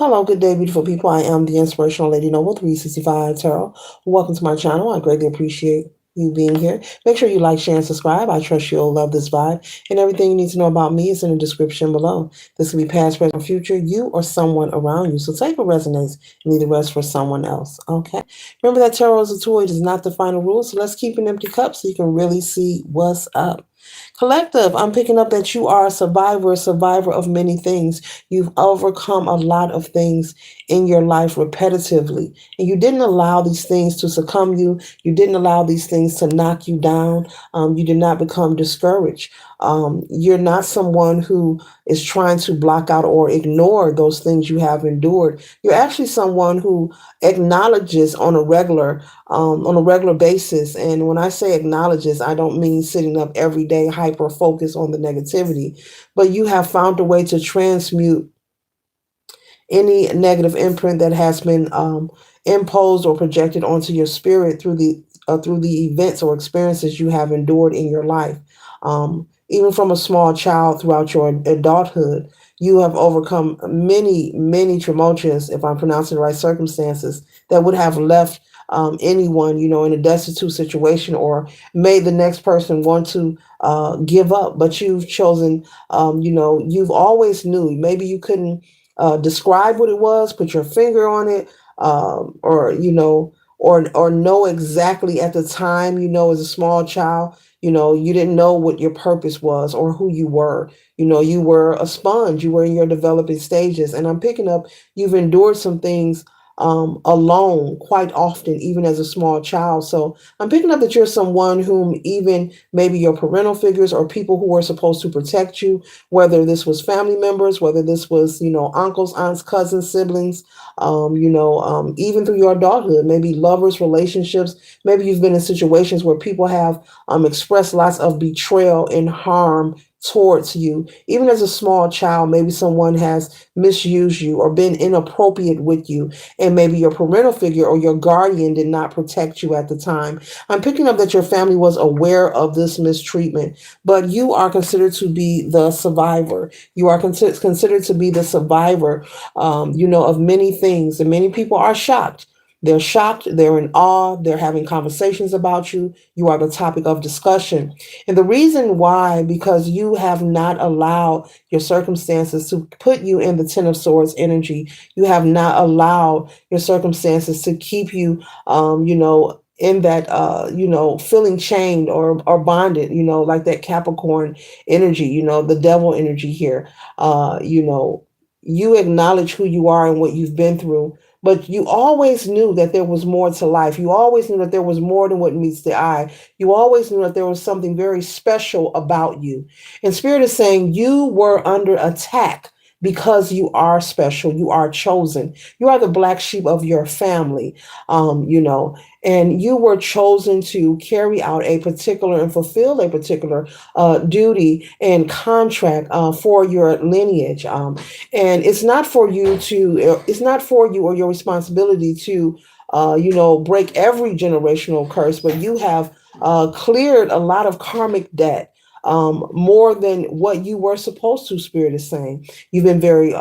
Hello, good day, beautiful people. I am the Inspirational Lady Noble 365 Tarot. Welcome to my channel. I greatly appreciate you being here. Make sure you like, share, and subscribe. I trust you'll love this vibe. And everything you need to know about me is in the description below. This can be past, present, or future, you or someone around you. So take what resonates and leave the rest for someone else. Okay? Remember that tarot is a tool. It is not the final rule. So let's keep an empty cup so you can really see what's up. Collective, I'm picking up that you are a survivor of many things. You've overcome a lot of things in your life repetitively, and you didn't allow these things to succumb you. You didn't allow these things to knock you down. You did not become discouraged. You're not someone who is trying to block out or ignore those things you have endured. You're actually someone who acknowledges on a regular basis. And when I say acknowledges, I don't mean sitting up every day hyper focused on the negativity, but you have found a way to transmute any negative imprint that has been imposed or projected onto your spirit through the events or experiences you have endured in your life. Even from a small child throughout your adulthood, you have overcome many tumultuous, if I'm pronouncing the right circumstances, that would have left anyone, in a destitute situation or made the next person want to give up. But you've chosen, you've always knew. Maybe you couldn't describe what it was, put your finger on it, or or know exactly at the time. As a small child, you didn't know what your purpose was or who you were. You were a sponge. You were in your developing stages, and I'm picking up you've endured some things alone quite often, even as a small child. So I'm picking up that you're someone whom even maybe your parental figures or people who were supposed to protect you, whether this was family members, whether this was, uncles, aunts, cousins, siblings, even through your adulthood, maybe lovers, relationships. Maybe you've been in situations where people have expressed lots of betrayal and harm towards you. Even as a small child, maybe someone has misused you or been inappropriate with you, and maybe your parental figure or your guardian did not protect you at the time. I'm picking up that your family was aware of this mistreatment, but you are considered to be the survivor. You are considered to be the survivor, of many things, and many people are shocked. They're shocked, they're in awe, they're having conversations about you. You are the topic of discussion. And the reason why, because you have not allowed your circumstances to put you in the Ten of Swords energy. You have not allowed your circumstances to keep you, in that, feeling chained or bonded, like that Capricorn energy, the devil energy here. You acknowledge who you are and what you've been through, but you always knew that there was more to life. You always knew that there was more than what meets the eye. You always knew that there was something very special about you. And Spirit is saying you were under attack because you are special. You are chosen. You are the black sheep of your family, and you were chosen to carry out a particular and fulfill a particular duty and contract for your lineage. And it's not for you or your responsibility to, break every generational curse, but you have cleared a lot of karmic debt. More than what you were supposed to, Spirit is saying. You've been very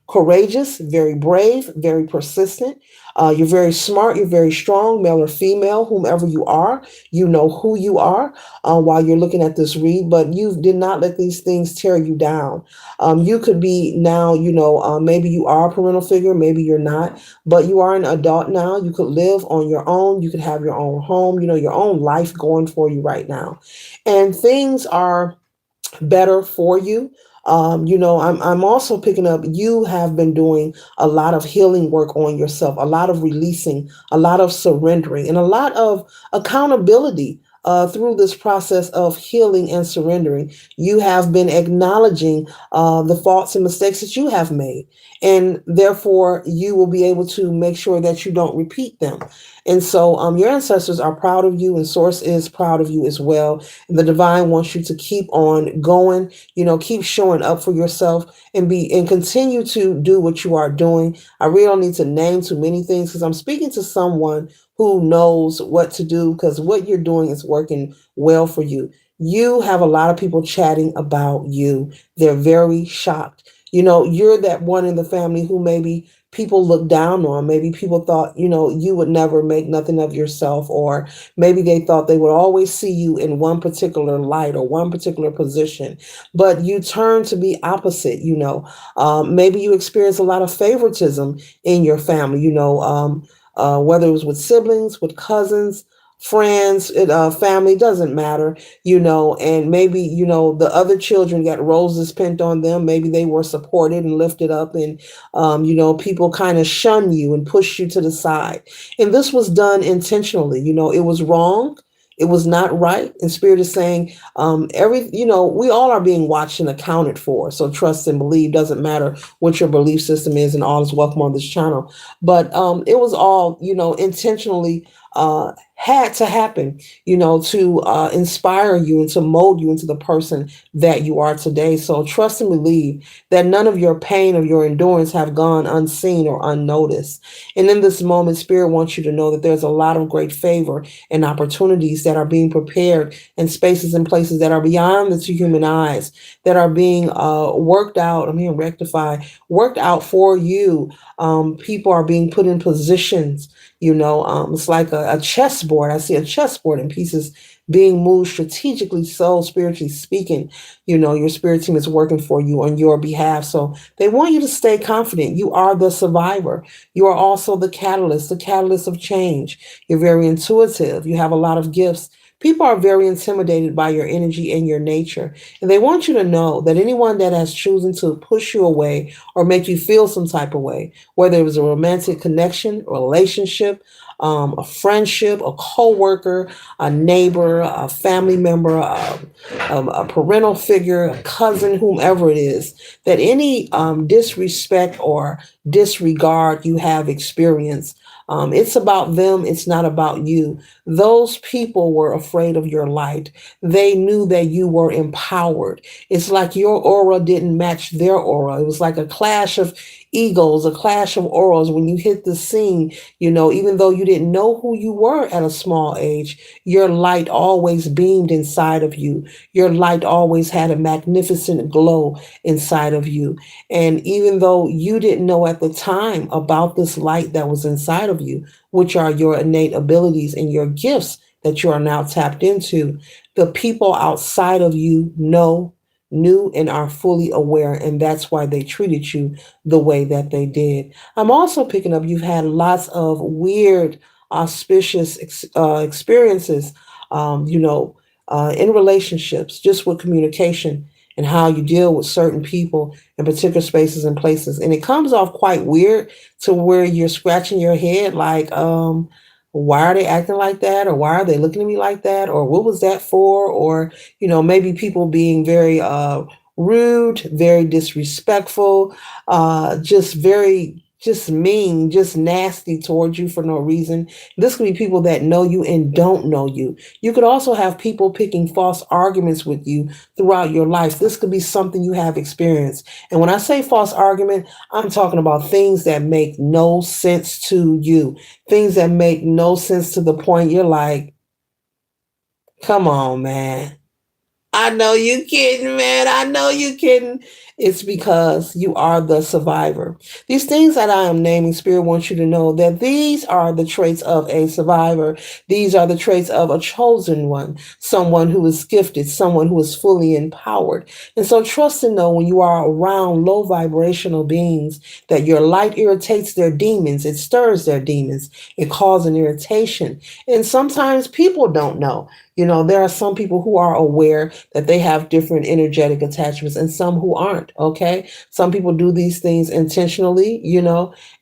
courageous, very brave, very persistent. You're very smart, you're very strong, male or female, whomever you are. You know who you are while you're looking at this read, but you did not let these things tear you down. You could be now, maybe you are a parental figure, maybe you're not, but you are an adult now. You could live on your own. You could have your own home, your own life going for you right now. And things are better for you. I'm also picking up you have been doing a lot of healing work on yourself, a lot of releasing, a lot of surrendering, and a lot of accountability through this process of healing and surrendering. You have been acknowledging the faults and mistakes that you have made, and therefore you will be able to make sure that you don't repeat them. And so your ancestors are proud of you, and Source is proud of you as well. And the divine wants you to keep on going, keep showing up for yourself and continue to do what you are doing. I really don't need to name too many things because I'm speaking to someone who knows what to do, because what you're doing is working well for you. You have a lot of people chatting about you. They're very shocked. you're that one in the family who maybe people look down on. Maybe people thought, you would never make nothing of yourself, or maybe they thought they would always see you in one particular light or one particular position. But you turn to be opposite. Maybe you experience a lot of favoritism in your family. Whether it was with siblings, with cousins, friends, family, doesn't matter. And maybe, the other children got roses pinned on them. Maybe they were supported and lifted up, and, people kind of shun you and push you to the side. And this was done intentionally. It was wrong. It was not right. And Spirit is saying, we all are being watched and accounted for. So trust and believe. Doesn't matter what your belief system is, and all is welcome on this channel. But it was all, intentionally had to happen, to inspire you and to mold you into the person that you are today. So trust and believe that none of your pain or your endurance have gone unseen or unnoticed. And in this moment, Spirit wants you to know that there's a lot of great favor and opportunities that are being prepared in spaces and places that are beyond the two human eyes, that are being worked out, rectified, worked out for you. People are being put in positions. It's like a chessboard. I see a chessboard in pieces being moved strategically. So spiritually speaking, your spirit team is working for you on your behalf. So they want you to stay confident. You are the survivor. You are also the catalyst of change. You're very intuitive. You have a lot of gifts. People are very intimidated by your energy and your nature. And they want you to know that anyone that has chosen to push you away or make you feel some type of way, whether it was a romantic connection, a relationship, a friendship, a co-worker, a neighbor, a family member, a parental figure, a cousin, whomever it is, that any disrespect or disregard you have experienced, it's about them. It's not about you. Those people were afraid of your light. They knew that you were empowered. It's like your aura didn't match their aura. It was like a clash of egos, a clash of auras when you hit the scene. Even though you didn't know who you were at a small age, your light always beamed inside of you. Your light always had a magnificent glow inside of you. And even though you didn't know at the time about this light that was inside of you, which are your innate abilities and your gifts that you are now tapped into, the people outside of you knew, and are fully aware, and that's why they treated you the way that they did. I'm also picking up you've had lots of weird, auspicious experiences, in relationships, just with communication and how you deal with certain people in particular spaces and places. And it comes off quite weird to where you're scratching your head like, why are they acting like that? Or why are they looking at me like that? Or what was that for? Or, maybe people being very rude, very disrespectful, just mean, just nasty towards you for no reason. This could be people that know you and don't know you. You could also have people picking false arguments with you throughout your life. This could be something you have experienced. And when I say false argument, I'm talking about things that make no sense to you, things that make no sense to the point you're like, come on, man. I know you kidding, man. I know you kidding. It's because you are the survivor. These things that I am naming, Spirit wants you to know that these are the traits of a survivor. These are the traits of a chosen one, someone who is gifted, someone who is fully empowered. And so trust and know when you are around low vibrational beings that your light irritates their demons. It stirs their demons. It causes an irritation. And sometimes people don't know. There are some people who are aware that they have different energetic attachments and some who aren't, okay? Some people do these things intentionally,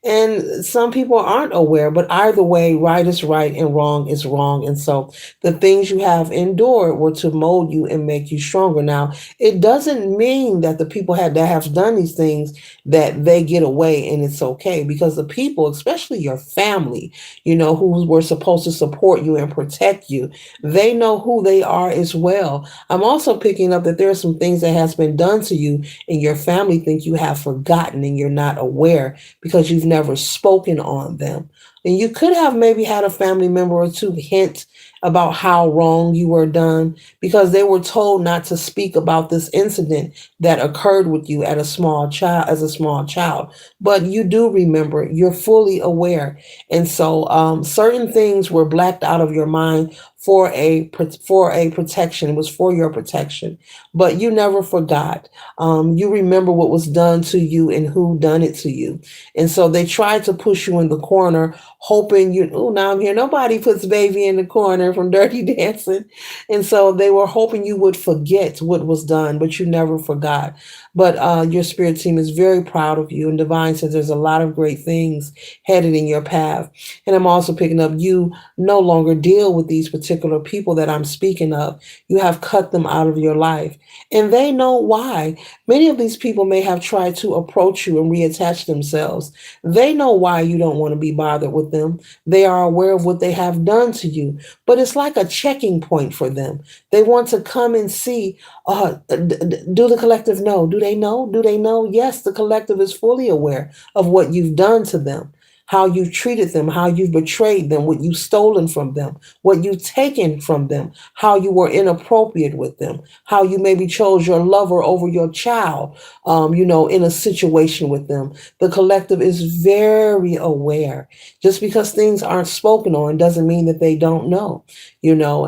and some people aren't aware, but either way, right is right and wrong is wrong. And so the things you have endured were to mold you and make you stronger. Now, it doesn't mean that the people that have done these things, that they get away and it's okay, because the people, especially your family, who were supposed to support you and protect you, they know who they are as well. I'm also picking up that there are some things that has been done to you and your family think you have forgotten and you're not aware because you've never spoken on them. And you could have maybe had a family member or two hint about how wrong you were done because they were told not to speak about this incident that occurred with you at a small child as a small child. But you do remember, you're fully aware. And so certain things were blacked out of your mind for a protection. It was for your protection, but you never forgot. You remember what was done to you and who done it to you. And so they tried to push you in the corner, hoping you. Oh, now I'm here. Nobody puts baby in the corner from Dirty Dancing, and so they were hoping you would forget what was done, but you never forgot. But your spirit team is very proud of you, and Divine says there's a lot of great things headed in your path. And I'm also picking up you no longer deal with these particular people that I'm speaking of. You have cut them out of your life. And they know why. Many of these people may have tried to approach you and reattach themselves. They know why you don't want to be bothered with them. They are aware of what they have done to you. But it's like a checking point for them. They want to come and see, do the collective know? Do they know? Do they know? Yes, the collective is fully aware of what you've done to them, how you've treated them, how you've betrayed them, what you've stolen from them, what you've taken from them, how you were inappropriate with them, how you maybe chose your lover over your child, in a situation with them. The collective is very aware. Just because things aren't spoken on doesn't mean that they don't know,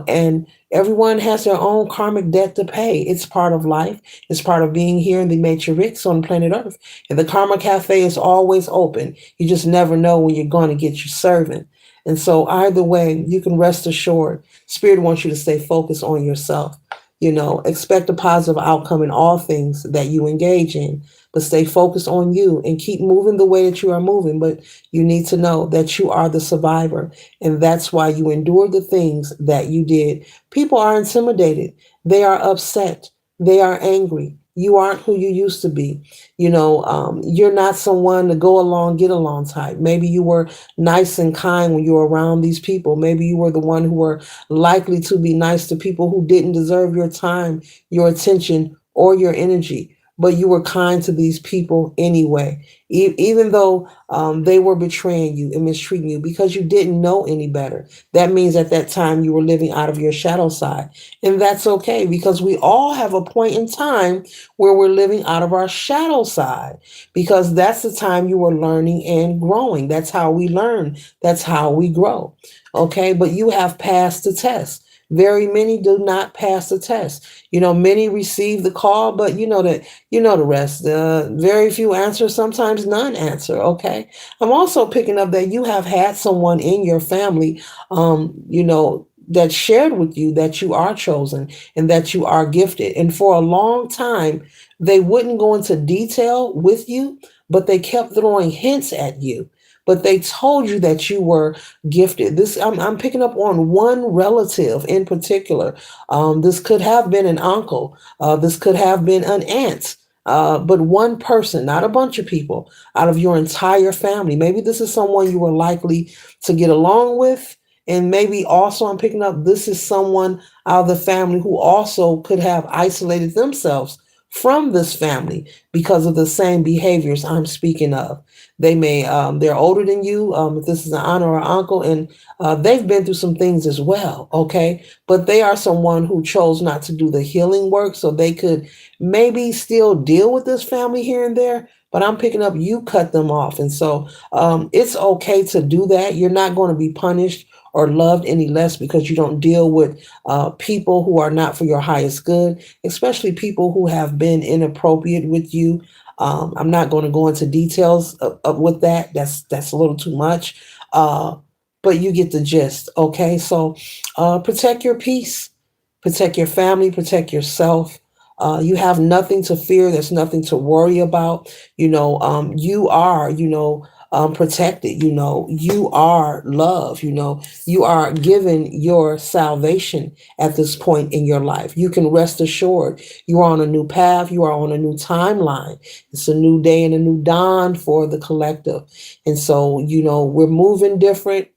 and everyone has their own karmic debt to pay. It's part of life. It's part of being here in the matrix on planet Earth. And the Karma Cafe is always open. You just never know when you're going to get your servant. And so either way, you can rest assured, Spirit wants you to stay focused on yourself. Expect a positive outcome in all things that you engage in, but stay focused on you and keep moving the way that you are moving. But you need to know that you are the survivor, and that's why you endured the things that you did. People are intimidated. They are upset. They are angry. You aren't who you used to be. You're not someone to go along, get along type. Maybe you were nice and kind when you were around these people. Maybe you were the one who were likely to be nice to people who didn't deserve your time, your attention, or your energy. But you were kind to these people anyway, even though they were betraying you and mistreating you because you didn't know any better. That means at that time you were living out of your shadow side. And that's okay, because we all have a point in time where we're living out of our shadow side, because that's the time you are learning and growing. That's how we learn. That's how we grow. Okay, but you have passed the test. Very many do not pass the test. Many receive the call, but the rest. Very few answer, sometimes none answer. Okay. I'm also picking up that you have had someone in your family, that shared with you that you are chosen and that you are gifted. And for a long time, they wouldn't go into detail with you, but they kept throwing hints at you. But they told you that you were gifted. I'm picking up on one relative in particular. This could have been an uncle. This could have been an aunt. But one person, not a bunch of people, out of your entire family. Maybe this is someone you were likely to get along with. And maybe also I'm picking up this is someone out of the family who also could have isolated themselves from this family because of the same behaviors I'm speaking of. They may, they're older than you, if this is an aunt or an uncle, and they've been through some things as well, okay? But they are someone who chose not to do the healing work, so they could maybe still deal with this family here and there, but I'm picking up you cut them off. And so it's okay to do that. You're not going to be punished or loved any less because you don't deal with people who are not for your highest good, especially people who have been inappropriate with you. I'm not going to go into details with that. That's a little too much. But you get the gist. Okay. So protect your peace, protect your family, protect yourself. You have nothing to fear. There's nothing to worry about. You are, protected. You are loved. You are given your salvation at this point in your life. You can rest assured you are on a new path. You are on a new timeline. It's a new day and a new dawn for the collective. And so, we're moving different.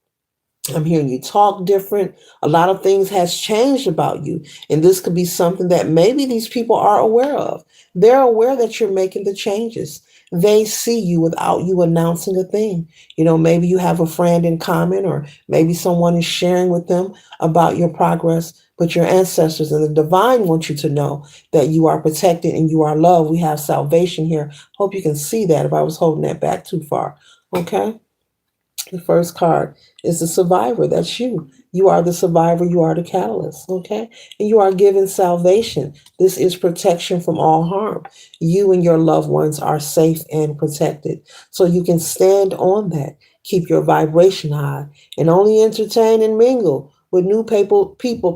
I'm hearing you talk different. A lot of things has changed about you. And this could be something that maybe these people are aware of. They're aware that you're making the changes. They see you without you announcing a thing. Maybe you have a friend in common, or maybe someone is sharing with them about your progress. But your ancestors and the divine want you to know that you are protected and you are loved. We have salvation here. Hope you can see that if I was holding that back too far. Okay? The first card is the survivor. That's you. You are the survivor. You are the catalyst. Okay. And you are given salvation. This is protection from all harm. You and your loved ones are safe and protected. So you can stand on that. Keep your vibration high and only entertain and mingle with new people, places,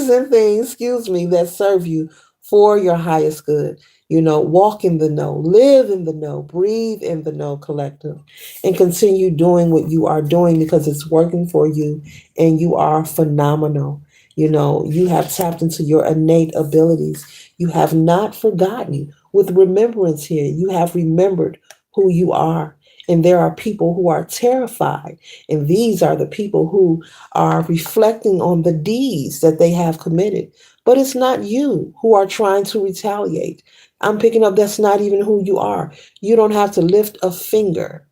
and things, that serve you for your highest good. Walk in the know, live in the know, breathe in the know collective, and continue doing what you are doing because it's working for you and you are phenomenal. You have tapped into your innate abilities. You have not forgotten. With remembrance here, you have remembered who you are. And there are people who are terrified. And these are the people who are reflecting on the deeds that they have committed. But it's not you who are trying to retaliate. I'm picking up that's not even who you are. You don't have to lift a finger.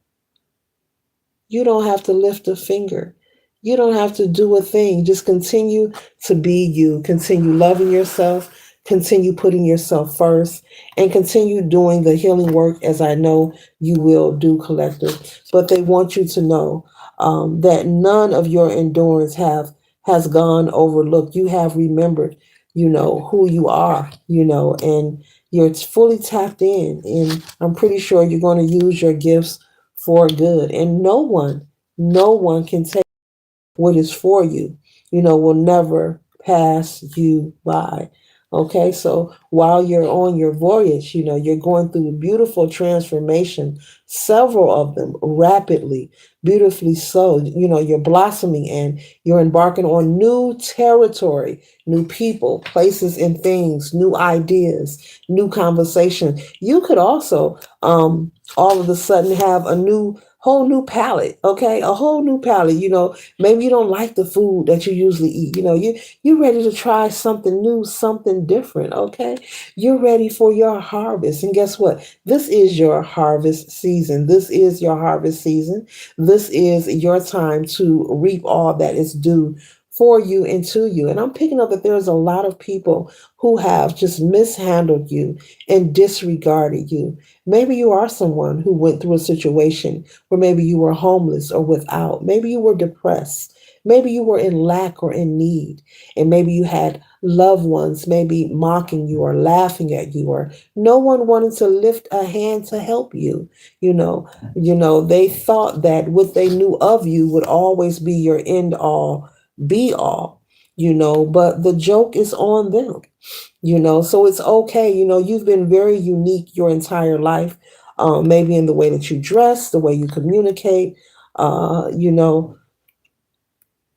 You don't have to lift a finger. You don't have to do a thing. Just continue to be you. Continue loving yourself. Continue putting yourself first. And continue doing the healing work as I know you will do, collective. But they want you to know that none of your endurance has gone overlooked. You have remembered, who you are, and you're fully tapped in. And I'm pretty sure you're going to use your gifts for good. And no one can take what is for you, will never pass you by. Okay, so while you're on your voyage, you're going through a beautiful transformation, several of them rapidly, beautifully so. You're blossoming and you're embarking on new territory, new people, places, and things, new ideas, new conversation. You could also all of a sudden have a whole new palette, okay? A whole new palette. Maybe you don't like the food that you usually eat. You're ready to try something new, something different, okay? You're ready for your harvest. And guess what? This is your harvest season. This is your harvest season. This is your time to reap all that is due for you and to you. And I'm picking up that there's a lot of people who have just mishandled you and disregarded you. Maybe you are someone who went through a situation where maybe you were homeless or without. Maybe you were depressed. Maybe you were in lack or in need. And maybe you had loved ones maybe mocking you or laughing at you, or no one wanted to lift a hand to help you. They thought that what they knew of you would always be your end all be all, but the joke is on them. So it's okay. You've been very unique your entire life, maybe in the way that you dress, the way you communicate, uh, you know,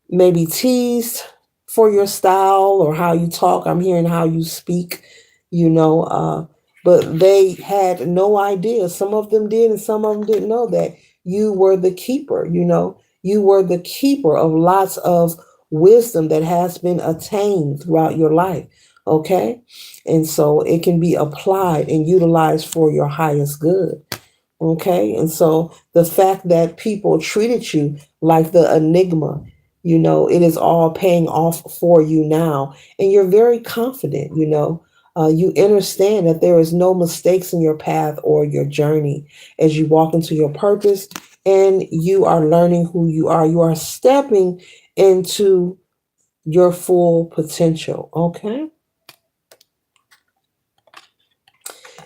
maybe teased for your style or how you talk. I'm hearing how you speak, you know, uh, but they had no idea. Some of them did, and some of them didn't know that you were the keeper, you were the keeper of lots of wisdom that has been attained throughout your life. Okay. And so it can be applied and utilized for your highest good. Okay. And so the fact that people treated you like the enigma, it is all paying off for you now. And you're very confident, you understand that there is no mistakes in your path or your journey as you walk into your purpose and you are learning who you are. You are stepping into your full potential. Okay.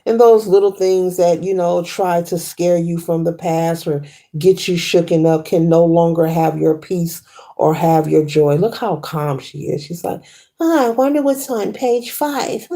And those little things that, try to scare you from the past or get you shooken up can no longer have your peace or have your joy. Look how calm she is. She's like, I wonder what's on page 5.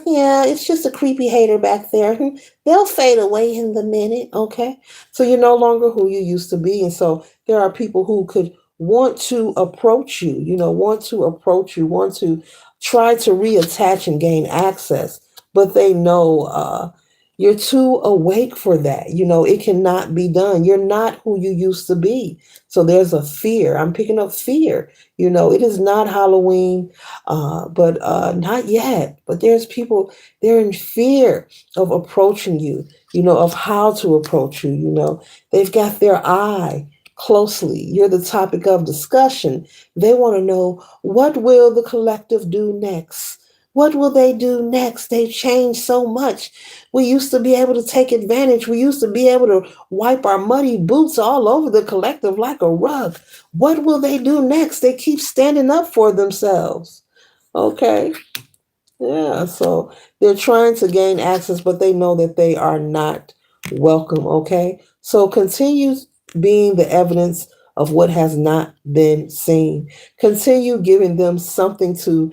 Yeah, it's just a creepy hater back there. They'll fade away in the minute, okay? So you're no longer who you used to be. And so there are people who could want to approach you, want to try to reattach and gain access, but they know You're too awake for that. It cannot be done. You're not who you used to be. So there's a fear. I'm picking up fear. It is not Halloween, but not yet. But there's people, they're in fear of approaching you, of how to approach you. They've got their eye closely. You're the topic of discussion. They want to know, what will the collective do next? What will they do next? They've changed so much. We used to be able to take advantage. We used to be able to wipe our muddy boots all over the collective like a rug. What will they do next? They keep standing up for themselves. Okay. Yeah, so they're trying to gain access, but they know that they are not welcome, okay? So continue being the evidence of what has not been seen. Continue giving them something to,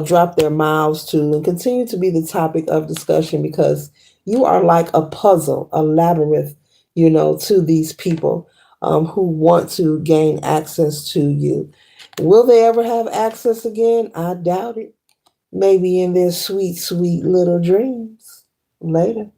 drop their mouths to, and continue to be the topic of discussion, because you are like a puzzle, a labyrinth, to these people who want to gain access to you. Will they ever have access again? I doubt it. Maybe in their sweet, sweet little dreams. Later.